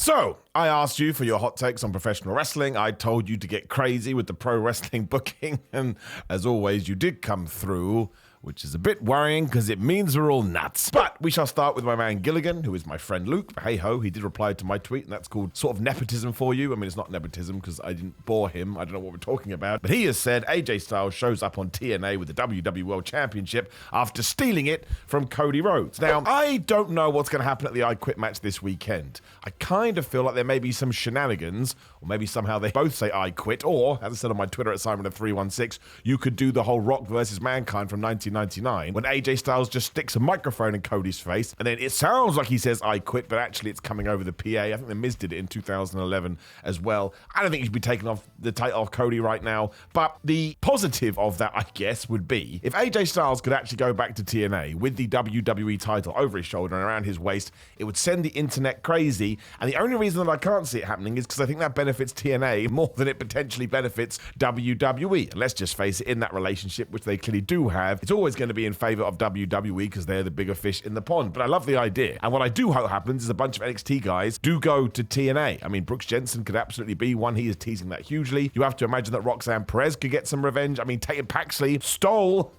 So, I asked you for your hot takes on professional wrestling. I told you to get crazy with the pro wrestling booking. And as always, you did come through, which is a bit worrying because it means we're all nuts. But we shall start with my man Gilligan, who is my friend Luke. But hey-ho, he did reply to my tweet, and that's called sort of nepotism for you. I mean, it's not nepotism because I didn't bore him. I don't know what we're talking about. But he has said AJ Styles shows up on TNA with the WWE World Championship after stealing it from Cody Rhodes. Now, I don't know what's going to happen at the I Quit match this weekend. I kind of feel like there may be some shenanigans, or maybe somehow they both say I quit, or, as I said on my Twitter at Simon316, you could do the whole Rock versus Mankind from 1999, when AJ Styles just sticks a microphone in Cody's face, and then it sounds like he says I quit, but actually it's coming over the PA. I think The Miz did it in 2011 as well. I don't think he should be taking off the title off Cody right now, but the positive of that, I guess, would be if AJ Styles could actually go back to TNA with the WWE title over his shoulder and around his waist, it would send the internet crazy, and the only reason that I can't see it happening is because I think that benefits TNA more than it potentially benefits WWE. And let's just face it, in that relationship, which they clearly do have, it's always going to be in favor of WWE because they're the bigger fish in the pond. But I love the idea. And what I do hope happens is a bunch of NXT guys do go to TNA. I mean, Brooks Jensen could absolutely be one. He is teasing that hugely. You have to imagine that Roxanne Perez could get some revenge. I mean, Tatum Paxley stole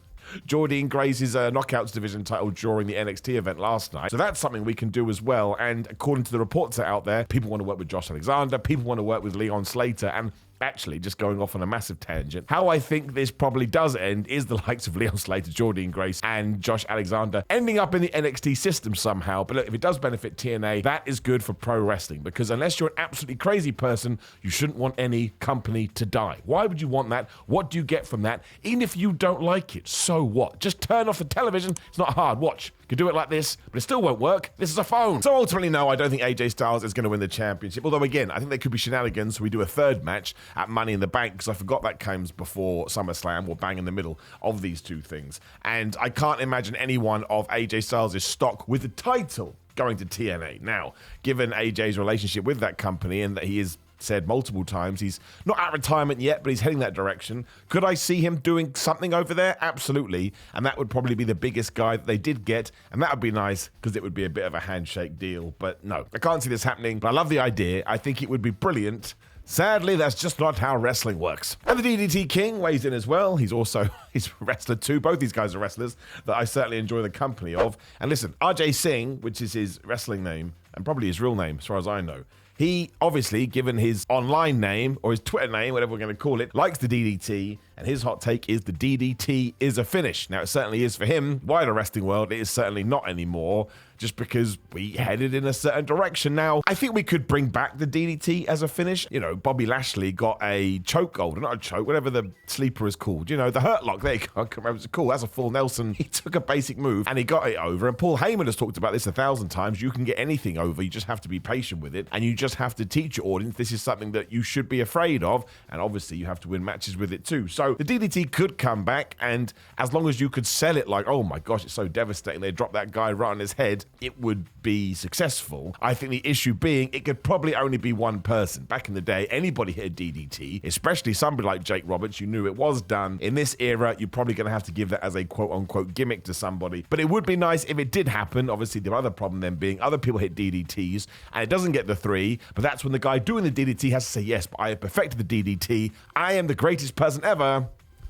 Jordynne Grace's Knockouts division title during the NXT event last night. So that's something we can do as well. And according to the reports that are out there, people want to work with Josh Alexander, people want to work with Leon Slater, and actually, just going off on a massive tangent, how I think this probably does end is the likes of Leon Slater, Jordynne Grace, and Josh Alexander ending up in the NXT system somehow. But look, if it does benefit TNA, that is good for pro wrestling, because unless you're an absolutely crazy person, you shouldn't want any company to die. Why would you want that? What do you get from that? Even if you don't like it, so what? Just turn off the television. It's not hard. Watch. You can do it like this, but it still won't work. This is a phone. So ultimately, no, I don't think AJ Styles is going to win the championship. Although, again, I think there could be shenanigans, so we do a third match at Money in the Bank, because I forgot that comes before SummerSlam, or bang in the middle of these two things. And I can't imagine anyone of AJ Styles' stock with the title going to TNA. Now, given AJ's relationship with that company and that he is said multiple times he's not at retirement yet, but he's heading that direction. Could I see him doing something over there? Absolutely. And that would probably be the biggest guy that they did get. And that would be nice because it would be a bit of a handshake deal. But no, I can't see this happening. But I love the idea. I think it would be brilliant. Sadly, that's just not how wrestling works. And the DDT King weighs in as well. He's a wrestler too. Both these guys are wrestlers that I certainly enjoy the company of. And listen, RJ Singh, which is his wrestling name, and probably his real name as far as I know, he obviously, given his online name, or his Twitter name, whatever we're going to call it, likes the DDT, and his hot take is the DDT is a finish. Now, it certainly is for him. Wider wrestling world, it is certainly not anymore, just because we headed in a certain direction. Now, I think we could bring back the DDT as a finish. You know, Bobby Lashley got a chokehold, not a choke, whatever the sleeper is called. You know, the hurt lock. There you go. I can't remember. It's cool. That's a full Nelson. He took a basic move and he got it over. And Paul Heyman has talked about this 1,000 times. You can get anything over. You just have to be patient with it. And you just have to teach your audience this is something that you should be afraid of. And obviously, you have to win matches with it too. So the DDT could come back. And as long as you could sell it like, oh my gosh, it's so devastating, they dropped that guy right on his head, it would be successful. I think the issue being it could probably only be one person. Back in the day, anybody hit a DDT, especially somebody like Jake Roberts, you knew it was done. In this era, you're probably going to have to give that as a quote-unquote gimmick to somebody. But it would be nice if it did happen. Obviously, the other problem then being other people hit DDTs and it doesn't get the 3, but that's when the guy doing the DDT has to say, yes, but I have perfected the DDT. I am the greatest person ever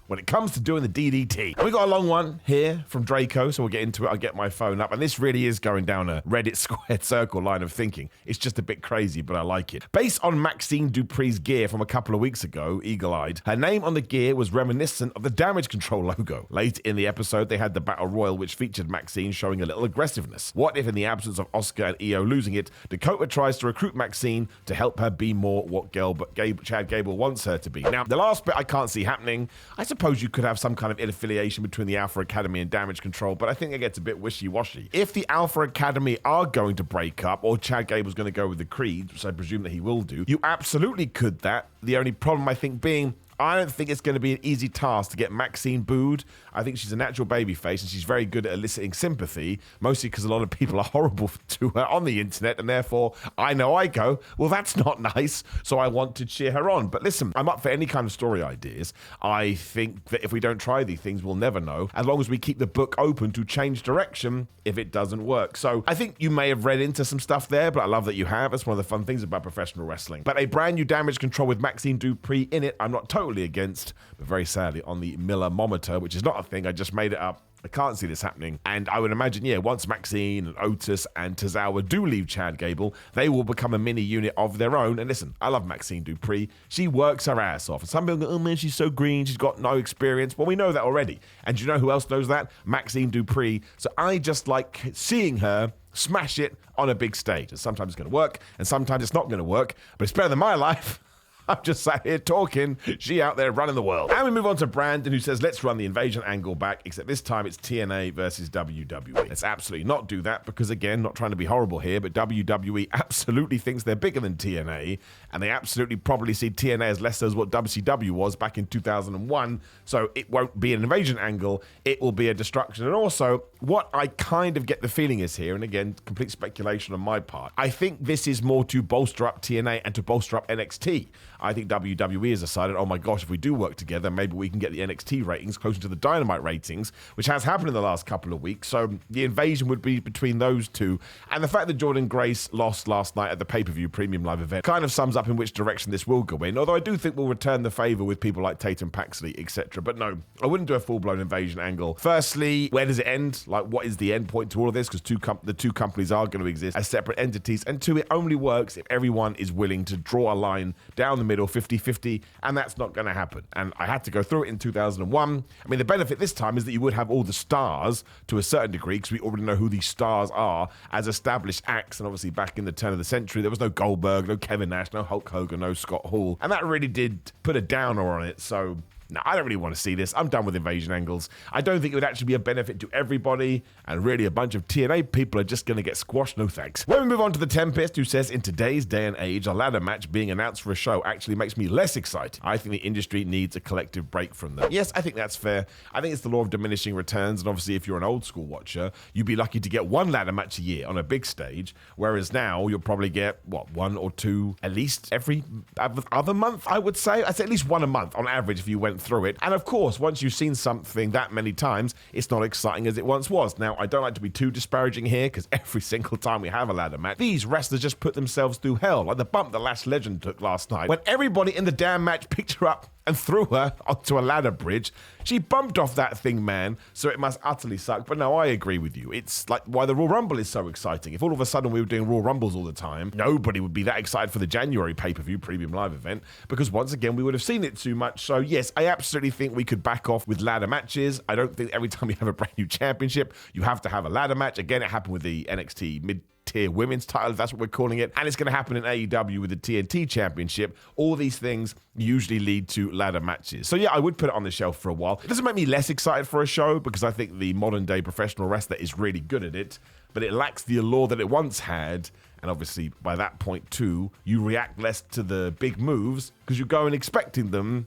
when it comes to doing the DDT. And we got a long one here from Draco, so we'll get into it. I'll get my phone up. And this really is going down a Reddit squared circle line of thinking. It's just a bit crazy, but I like it. Based on Maxxine Dupri's gear from a couple of weeks ago, eagle-eyed, her name on the gear was reminiscent of the Damage Control logo. Late in the episode, they had the Battle Royal, which featured Maxxine showing a little aggressiveness. What if, in the absence of Oscar and Io losing it, Dakota tries to recruit Maxxine to help her be more what Chad Gable wants her to be? Now, the last bit I can't see happening. I suppose you could have some kind of affiliation between the Alpha Academy and Damage Control, but I think it gets a bit wishy-washy. If the Alpha Academy are going to break up, or Chad Gable's going to go with the Creed, which I presume that he will do, you absolutely could that. The only problem, I think, being I don't think it's going to be an easy task to get Maxxine booed. I think she's a natural babyface, and she's very good at eliciting sympathy, mostly because a lot of people are horrible to her on the internet, and therefore I go, well, that's not nice, so I want to cheer her on. But listen, I'm up for any kind of story ideas. I think that if we don't try these things, we'll never know, as long as we keep the book open to change direction if it doesn't work. So I think you may have read into some stuff there, but I love that you have. It's one of the fun things about professional wrestling. But a brand new Damage Control with Maxxine Dupri in it, I'm not totally against, but very sadly on the Miller-mometer, which is not a thing, I just made it up. I can't see this happening. And I would imagine, yeah, once Maxxine and Otis and Tozawa do leave Chad Gable, they will become a mini unit of their own. And listen, I love Maxxine Dupri. She works her ass off. And some people go, oh man, she's so green. She's got no experience. Well, we know that already. And do you know who else knows that? Maxxine Dupri. So I just like seeing her smash it on a big stage. And sometimes it's going to work, and sometimes it's not going to work. But it's better than my life. I'm just sat here talking, she out there running the world. And we move on to Brandon, who says, let's run the invasion angle back, except this time it's TNA versus WWE. Let's absolutely not do that, because again, not trying to be horrible here, but WWE absolutely thinks they're bigger than TNA, and they absolutely probably see TNA as less as what WCW was back in 2001, so it won't be an invasion angle, it will be a destruction. And also, what I kind of get the feeling is here, and again, complete speculation on my part, I think this is more to bolster up TNA and to bolster up NXT. I think WWE has decided, oh my gosh, if we do work together, maybe we can get the NXT ratings closer to the Dynamite ratings, which has happened in the last couple of weeks. So the invasion would be between those two. And the fact that Jordynne Grace lost last night at the pay-per-view premium live event kind of sums up in which direction this will go in. Although I do think we'll return the favor with people like Tatum Paxley, etc. But no, I wouldn't do a full-blown invasion angle. Firstly, where does it end? Like, what is the end point to all of this? Because the two companies are going to exist as separate entities. And two, it only works if everyone is willing to draw a line down the middle, 50-50, and that's not going to happen. And I had to go through it in 2001. I mean, the benefit this time is that you would have all the stars to a certain degree, because we already know who these stars are as established acts. And obviously back in the turn of the century, there was no Goldberg, no Kevin Nash, no Hulk Hogan, no Scott Hall. And that really did put a downer on it. So no, I don't really want to see this. I'm done with invasion angles. I don't think it would actually be a benefit to everybody, and really a bunch of TNA people are just going to get squashed, no thanks. When we move on to the Tempest, who says, in today's day and age, a ladder match being announced for a show actually makes me less excited. I think the industry needs a collective break from them. Yes, I think that's fair. I think it's the law of diminishing returns, and obviously if you're an old school watcher, you'd be lucky to get one ladder match a year on a big stage, whereas now you'll probably get, what, one or two at least every other month, I would say. I'd say at least one a month on average if you went through it. And of course, once you've seen something that many times, it's not exciting as it once was. Now, I don't like to be too disparaging here, because every single time we have a ladder match, these wrestlers just put themselves through hell, like the bump the Lash Legend took last night, when everybody in the damn match picked her up and threw her onto a ladder bridge. She bumped off that thing, man, so it must utterly suck. But no, I agree with you. It's like why the Royal Rumble is so exciting. If all of a sudden we were doing Royal Rumbles all the time, nobody would be that excited for the January pay-per-view premium live event, because once again, we would have seen it too much. So yes, I absolutely think we could back off with ladder matches. I don't think every time you have a brand new championship, you have to have a ladder match. Again, it happened with the NXT mid-tier women's title, if that's what we're calling it. And it's going to happen in AEW with the TNT championship. All these things usually lead to ladder matches. So yeah, I would put it on the shelf for a while. It doesn't make me less excited for a show, because I think the modern day professional wrestler is really good at it, but it lacks the allure that it once had. And obviously by that point too, you react less to the big moves because you go in expecting them.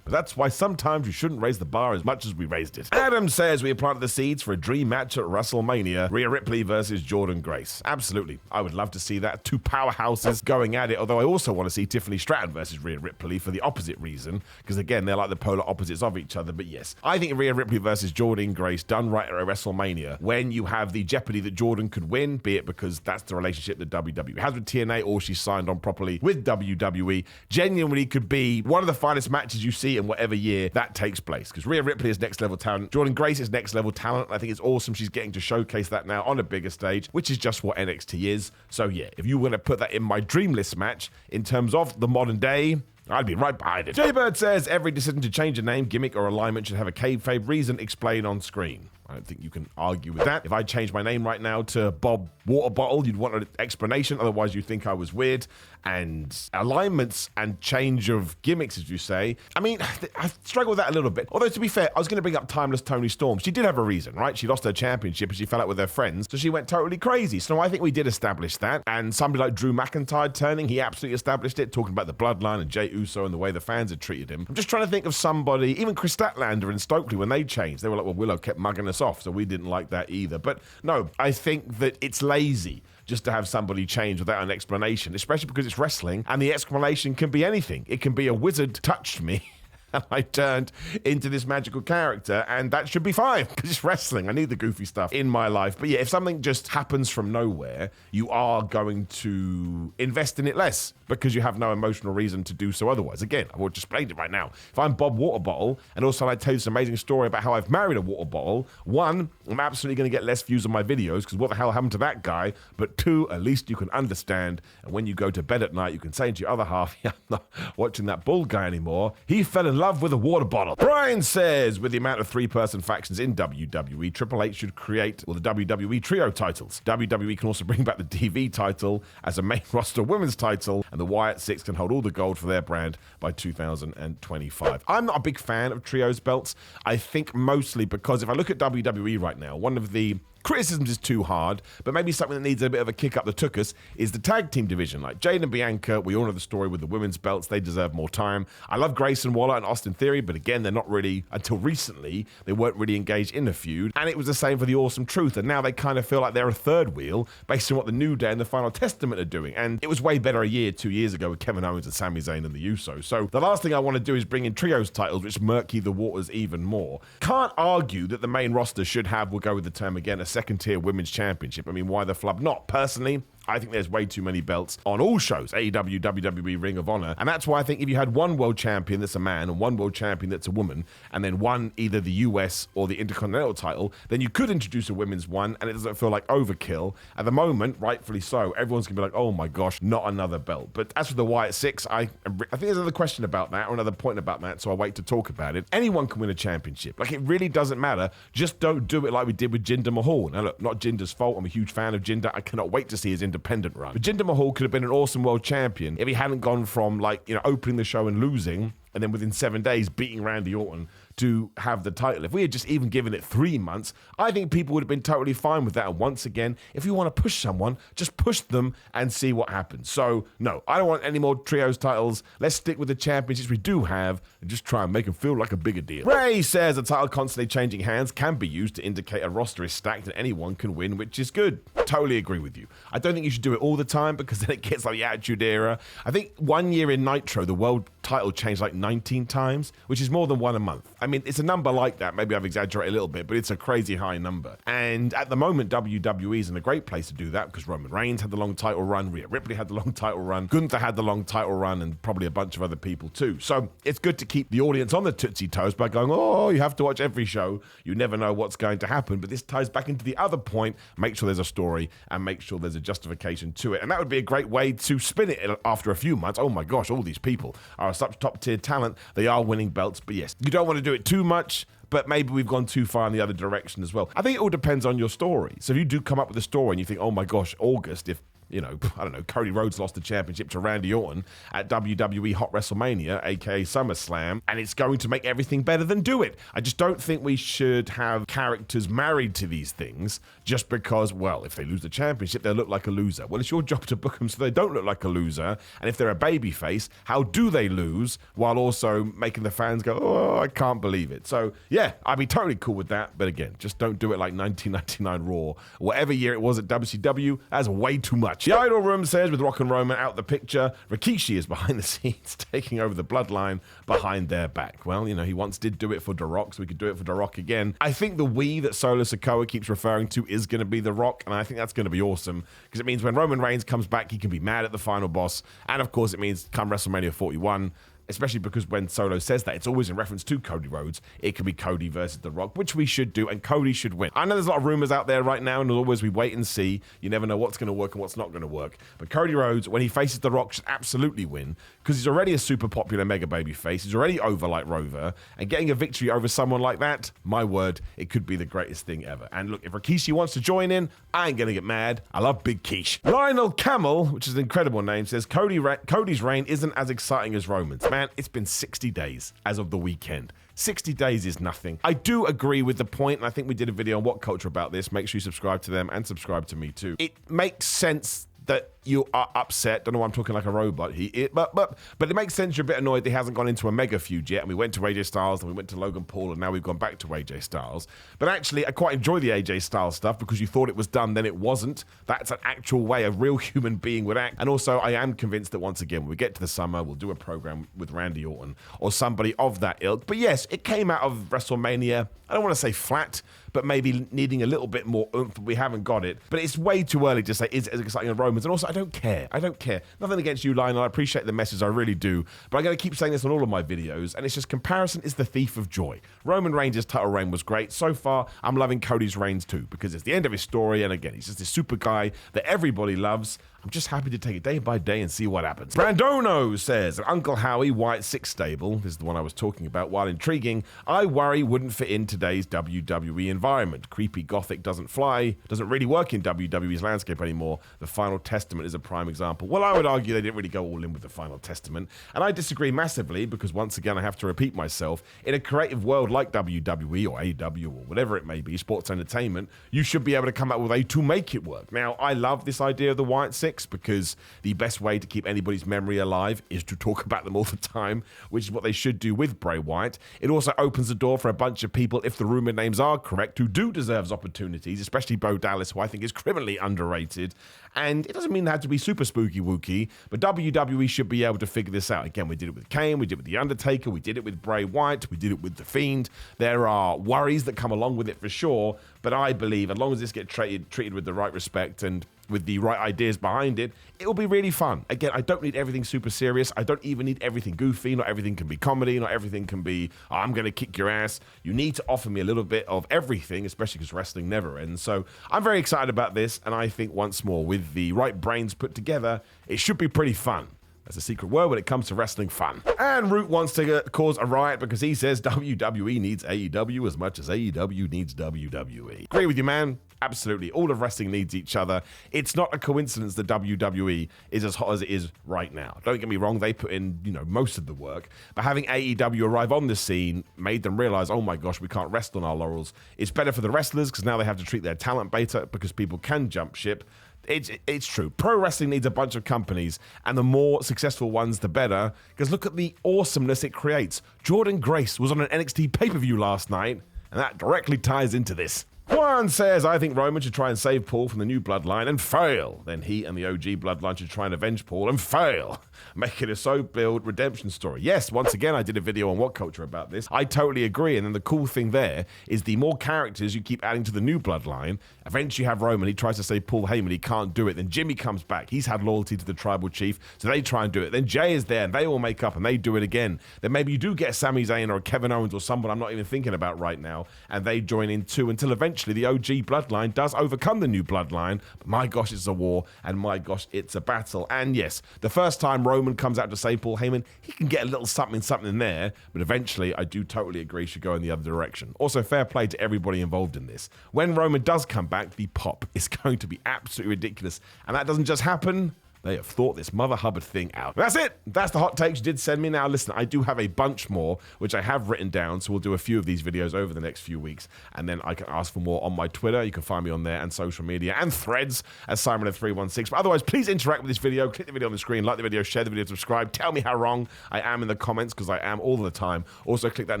But that's why sometimes you shouldn't raise the bar as much as we raised it. Adam says we have planted the seeds for a dream match at WrestleMania. Rhea Ripley versus Jordynne Grace. Absolutely. I would love to see that. Two powerhouses going at it, although I also want to see Tiffany Stratton versus Rhea Ripley for the opposite reason, because again, they're like the polar opposites of each other. But yes, I think Rhea Ripley versus Jordynne Grace done right at WrestleMania, when you have the jeopardy that Jordynne could win, be it because that's the relationship that WWE has with TNA, or she's signed on properly with WWE, genuinely could be one of the finest matches you see in whatever year that takes place, because Rhea Ripley is next level talent, Jordynne Grace is next level talent. I think it's awesome she's getting to showcase that now on a bigger stage, which is just what NXT is. So yeah, if you were going to put that in my dream list match in terms of the modern day, I'd be right behind it. Jaybird says every decision to change a name, gimmick, or alignment should have a kayfabe reason explained on screen. I don't think you can argue with that. If I changed my name right now to Bob Water Bottle, you'd want an explanation. Otherwise, you'd think I was weird. And alignments and change of gimmicks, as you say. I mean, I struggle with that a little bit. Although, to be fair, I was going to bring up Timeless Toni Storm. She did have a reason, right? She lost her championship and she fell out with her friends. So she went totally crazy. So I think we did establish that. And somebody like Drew McIntyre turning, he absolutely established it, talking about the Bloodline and Jey Uso and the way the fans had treated him. I'm just trying to think of somebody, even Chris Statlander and Stokely, when they changed, they were like, well, Willow kept mugging us off, so we didn't like that either. But no, I think that it's lazy just to have somebody change without an explanation, especially because it's wrestling, and the explanation can be anything. It can be a wizard touched me, and I turned into this magical character, and that should be fine, because it's wrestling. I need the goofy stuff in my life. But yeah, if something just happens from nowhere, you are going to invest in it less, because you have no emotional reason to do so otherwise. Again, I've just explained it right now. If I'm Bob Water Bottle, and also I tell you this amazing story about how I've married a water bottle, one, I'm absolutely going to get less views on my videos, because what the hell happened to that guy? But two, at least you can understand, and when you go to bed at night, you can say to your other half, yeah, I'm not watching that bull guy anymore. He fell in love with a water bottle. Brian says, with the amount of three-person factions in WWE, Triple H should create, well, the WWE trio titles. WWE can also bring back the TV title as a main roster women's title, and the Wyatt Six can hold all the gold for their brand by 2025. I'm not a big fan of trios belts. I think mostly because if I look at WWE right now, one of the criticisms is too hard, but maybe something that needs a bit of a kick up the tuchus is the tag team division. Like Jade and Bianca, we all know the story with the women's belts. They deserve more time. I love Grayson Waller and Austin Theory, but again, they're not really, until recently, they weren't really engaged in a feud. And it was the same for the Awesome Truth, and now they kind of feel like they're a third wheel based on what the New Day and the Final Testament are doing. And it was way better a year, 2 years ago with Kevin Owens and Sami Zayn and the Usos. So the last thing I want to do is bring in trios titles, which murky the waters even more. Can't argue that the main roster should have, we'll go with the term again, a second tier women's championship. I mean, why the flub not? Personally, I think there's way too many belts on all shows, AEW, WWE, Ring of Honor. And that's why I think if you had one world champion that's a man and one world champion that's a woman, and then one either the US or the Intercontinental title, then you could introduce a women's one and it doesn't feel like overkill. At the moment, rightfully so, everyone's going to be like, oh my gosh, not another belt. But as for the Wyatt Six, I think there's another question about that or another point about that, so I'll wait to talk about it. Anyone can win a championship. Like, it really doesn't matter. Just don't do it like we did with Jinder Mahal. Now look, not Jinder's fault. I'm a huge fan of Jinder. I cannot wait to see his independent run. But Jinder Mahal could have been an awesome world champion if he hadn't gone from, like, you know, opening the show and losing, and then within 7 days beating Randy Orton to have the title. If we had just even given it 3 months, I think people would have been totally fine with that. And once again, if you want to push someone, just push them and see what happens. So, no, I don't want any more trios titles. Let's stick with the championships we do have and just try and make them feel like a bigger deal. Ray says a title constantly changing hands can be used to indicate a roster is stacked and anyone can win, which is good. Totally agree with you. I don't think you should do it all the time because then it gets like the Attitude Era. I think 1 year in Nitro, the world title changed like 19 times, which is more than one a month. I mean, it's a number like that. Maybe I've exaggerated a little bit, but it's a crazy high number. And at the moment, WWE is in a great place to do that because Roman Reigns had the long title run, Rhea Ripley had the long title run, Gunther had the long title run, and probably a bunch of other people too. So it's good to keep the audience on the Tootsie Toes by going, oh, you have to watch every show. You never know what's going to happen. But this ties back into the other point. Make sure there's a story and make sure there's a justification to it. And that would be a great way to spin it after a few months. Oh my gosh, all these people are such top tier talent. They are winning belts. But yes, you don't want to do it too much, but maybe we've gone too far in the other direction as well. I think it all depends on your story. So if you do come up with a story and you think, oh my gosh, August, if, you know, I don't know, Cody Rhodes lost the championship to Randy Orton at WWE Hot WrestleMania, aka SummerSlam, and it's going to make everything better, then do it. I just don't think we should have characters married to these things just because, well, if they lose the championship, they'll look like a loser. Well, it's your job to book them so they don't look like a loser. And if they're a babyface, how do they lose while also making the fans go, oh, I can't believe it. So, yeah, I'd be totally cool with that. But again, just don't do it like 1999 Raw. Whatever year it was at WCW, that's way too much. The Idol Room says, with Rock and Roman out the picture, Rikishi is behind the scenes, taking over the Bloodline behind their back. Well, you know, he once did do it for The Rock, so we could do it for The Rock again. I think the we that Solo Sikoa keeps referring to is going to be The Rock, and I think that's going to be awesome, because it means when Roman Reigns comes back, he can be mad at the final boss, and of course it means come WrestleMania 41, especially because when Solo says that, it's always in reference to Cody Rhodes. It could be Cody versus The Rock, which we should do, and Cody should win. I know there's a lot of rumors out there right now, and as always, we wait and see. You never know what's going to work and what's not going to work. But Cody Rhodes, when he faces The Rock, should absolutely win, because he's already a super popular mega baby face. He's already over like Rover, and getting a victory over someone like that, my word, it could be the greatest thing ever. And look, if Rikishi wants to join in, I ain't going to get mad. I love Big Quiche. Lionel Camel, which is an incredible name, says Cody's reign isn't as exciting as Roman's. Man, it's been 60 days as of the weekend. 60 days is nothing. I do agree with the point, and I think we did a video on What Culture about this. Make sure you subscribe to them and subscribe to me too. It makes sense that you are upset. Don't know why I'm talking like a robot. But it makes sense you're a bit annoyed that he hasn't gone into a mega feud yet. And we went to AJ Styles, and we went to Logan Paul, and now we've gone back to AJ Styles. But actually, I quite enjoy the AJ Styles stuff because you thought it was done, then it wasn't. That's an actual way a real human being would act. And also, I am convinced that once again, when we get to the summer, we'll do a program with Randy Orton or somebody of that ilk. But yes, it came out of WrestleMania. I don't want to say flat, but maybe needing a little bit more oomph. We haven't got it. But it's way too early to say, is it as exciting as Romans? And also, I don't care. I don't care. Nothing against you, Lionel. I appreciate the message. I really do. But I'm going to keep saying this on all of my videos. And it's just comparison is the thief of joy. Roman Reigns' title reign was great. So far, I'm loving Cody's reigns too, because it's the end of his story. And again, he's just this super guy that everybody loves. I'm just happy to take it day by day and see what happens. Brandono says, Uncle Howie, Wyatt 6 stable, this is the one I was talking about, while intriguing, I worry wouldn't fit in today's WWE environment. Creepy gothic doesn't fly, doesn't really work in WWE's landscape anymore. The Final Testament is a prime example. Well, I would argue they didn't really go all in with the Final Testament, and I disagree massively because once again, I have to repeat myself, in a creative world like WWE or AEW or whatever it may be, sports entertainment, you should be able to come up with a way to make it work. Now, I love this idea of the Wyatt 6, because the best way to keep anybody's memory alive is to talk about them all the time, which is what they should do with Bray Wyatt. It also opens the door for a bunch of people, if the rumored names are correct, who do deserve opportunities, especially Bo Dallas, who I think is criminally underrated. And it doesn't mean they have to be super spooky wooky, but WWE should be able to figure this out. Again, we did it with Kane, we did it with The Undertaker, we did it with Bray Wyatt, we did it with The Fiend. There are worries that come along with it for sure, but I believe as long as this gets treated with the right respect and with the right ideas behind it, it will be really fun. Again, I don't need everything super serious. I don't even need everything goofy. Not everything can be comedy. Not everything can be, oh, I'm going to kick your ass. You need to offer me a little bit of everything, especially because wrestling never ends. So I'm very excited about this, and I think once more, with the right brains put together, it should be pretty fun. That's a secret word when it comes to wrestling fun. And Root wants to cause a riot because he says WWE needs AEW as much as AEW needs WWE. Agree with you, man. Absolutely. All of wrestling needs each other. It's not a coincidence that WWE is as hot as it is right now. Don't get me wrong, they put in, most of the work. But having AEW arrive on the scene made them realize, oh my gosh, we can't rest on our laurels. It's better for the wrestlers because now they have to treat their talent better because people can jump ship. It's true. Pro wrestling needs a bunch of companies, and the more successful ones, the better. Because look at the awesomeness it creates. Jordynne Grace was on an NXT pay-per-view last night, and that directly ties into this. Juan says, I think Roman should try and save Paul from the new bloodline and fail. Then he and the OG bloodline should try and avenge Paul and fail. Make it a so-build redemption story. Yes, once again, I did a video on What Culture about this. I totally agree. And then the cool thing there is the more characters you keep adding to the new bloodline, eventually you have Roman. He tries to save Paul Heyman. He can't do it. Then Jimmy comes back. He's had loyalty to the tribal chief, so they try and do it. Then Jay is there, and they all make up, and they do it again. Then maybe you do get Sami Zayn or a Kevin Owens or someone I'm not even thinking about right now, and they join in too until eventually the OG bloodline does overcome the new bloodline. But my gosh, it's a war, and my gosh, it's a battle. And yes, the first time Roman comes out to save Paul Heyman, he can get a little something in there, but eventually I do totally agree should go in the other direction. Also, fair play to everybody involved in this. When Roman does come back, the pop is going to be absolutely ridiculous, and that doesn't just happen. They have thought this Mother Hubbard thing out. That's it. That's the hot takes you did send me. Now, listen, I do have a bunch more, which I have written down, so we'll do a few of these videos over the next few weeks, and then I can ask for more on my Twitter. You can find me on there and social media and threads as Simon316. But otherwise, please interact with this video. Click the video on the screen, like the video, share the video, subscribe. Tell me how wrong I am in the comments, because I am all the time. Also, click that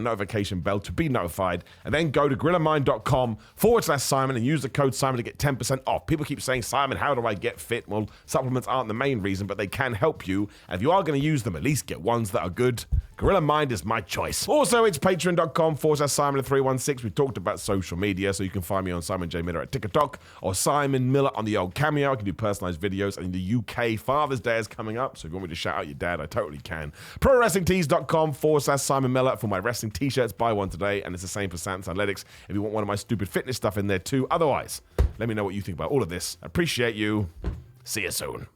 notification bell to be notified, and then go to grillermind.com/Simon and use the code Simon to get 10% off. People keep saying, Simon, how do I get fit? Well, supplements aren't aren't the main reason, but they can help you. And if you are going to use them, at least get ones that are good. Gorilla Mind is my choice. Also, it's patreon.com/Simon316. We talked about social media, so you can find me on Simon J. Miller at TikTok or Simon Miller on the old Cameo. I can do personalized videos. And in the UK, Father's Day is coming up, so if you want me to shout out your dad, I totally can. ProWrestlingTees.com/Simon Miller for my wrestling t-shirts. Buy one today, and it's the same for Sans Athletics if you want one of my stupid fitness stuff in there too. Otherwise, let me know what you think about all of this. I appreciate you. See you soon.